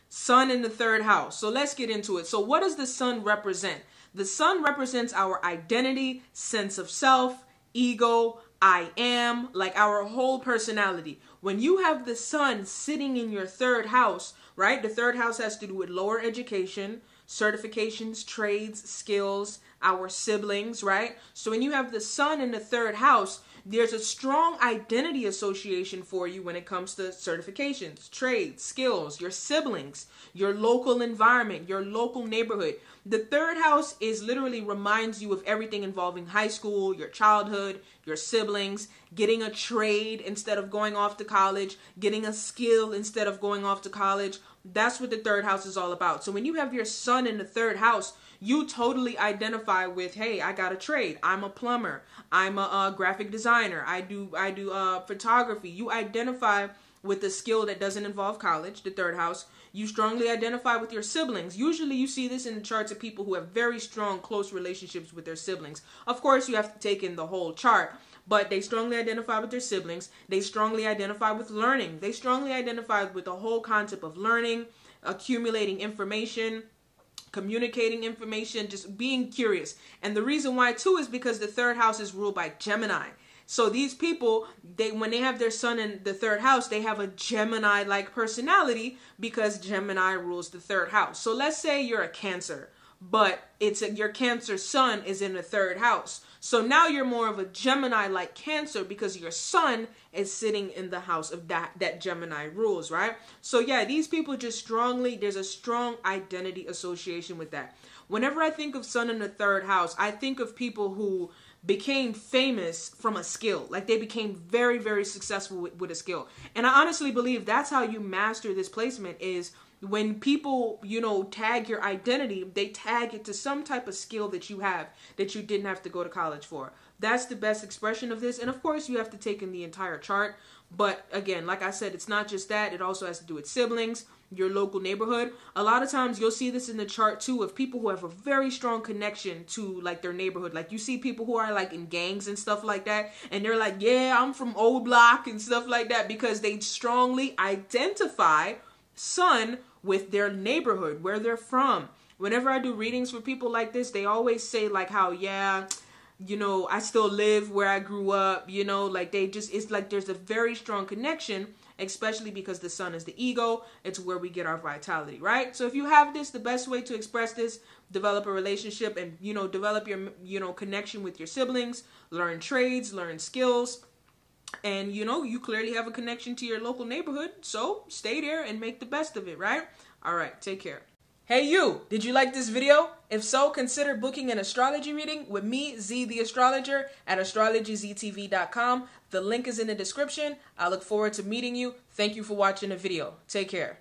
Sun in the third house. So let's get into it. So what does the sun represent? The sun represents our identity, sense of self, ego, I am, like our whole personality. When you have the sun sitting in your third house, right? The third house has to do with lower education, certifications, trades, skills, our siblings, right? So when you have the sun in the third house, there's a strong identity association for you when it comes to certifications, trades, skills, your siblings, your local environment, your local neighborhood. The third house is literally reminds you of everything involving high school, your childhood, your siblings, getting a trade instead of going off to college, getting a skill instead of going off to college. That's what the third house is all about. So when you have your sun in the third house, you totally identify with, hey, I got a trade. I'm a plumber. I'm a graphic designer. I do photography. You identify with the skill that doesn't involve college, the third house. You strongly identify with your siblings. Usually you see this in the charts of people who have very strong, close relationships with their siblings. Of course, you have to take in the whole chart, but they strongly identify with their siblings. They strongly identify with learning. They strongly identify with the whole concept of learning, accumulating information, communicating information, just being curious. And the reason why too is because the third house is ruled by Gemini. So these people, when they have their sun in the third house, they have a Gemini-like personality because Gemini rules the third house. So let's say you're a Cancer, but your Cancer sun is in the third house. So now you're more of a Gemini-like Cancer because your sun is sitting in the house of that Gemini rules, right? So yeah, these people just there's a strong identity association with that. Whenever I think of sun in the third house, I think of people who became famous from a skill. Like they became very, very successful with a skill. And I honestly believe that's how you master this placement is when people, tag your identity, they tag it to some type of skill that you have that you didn't have to go to college for. That's the best expression of this. And of course, you have to take in the entire chart. But again, like I said, it's not just that. It also has to do with siblings, your local neighborhood. A lot of times you'll see this in the chart too of people who have a very strong connection to like their neighborhood. Like you see people who are like in gangs and stuff like that. And they're like, yeah, I'm from O Block and stuff like that because they strongly identify sun with their neighborhood, where they're from. Whenever I do readings for people like this, they always say like how, yeah, I still live where I grew up, like it's like there's a very strong connection, especially because the sun is the ego. It's where we get our vitality, right? So if you have this, the best way to express this, develop a relationship and, develop your, connection with your siblings, learn trades, learn skills. And, you clearly have a connection to your local neighborhood. So stay there and make the best of it, right? All right, take care. Hey you, did you like this video? If so, consider booking an astrology reading with me, Z the Astrologer, at astrologyztv.com. The link is in the description. I look forward to meeting you. Thank you for watching the video. Take care.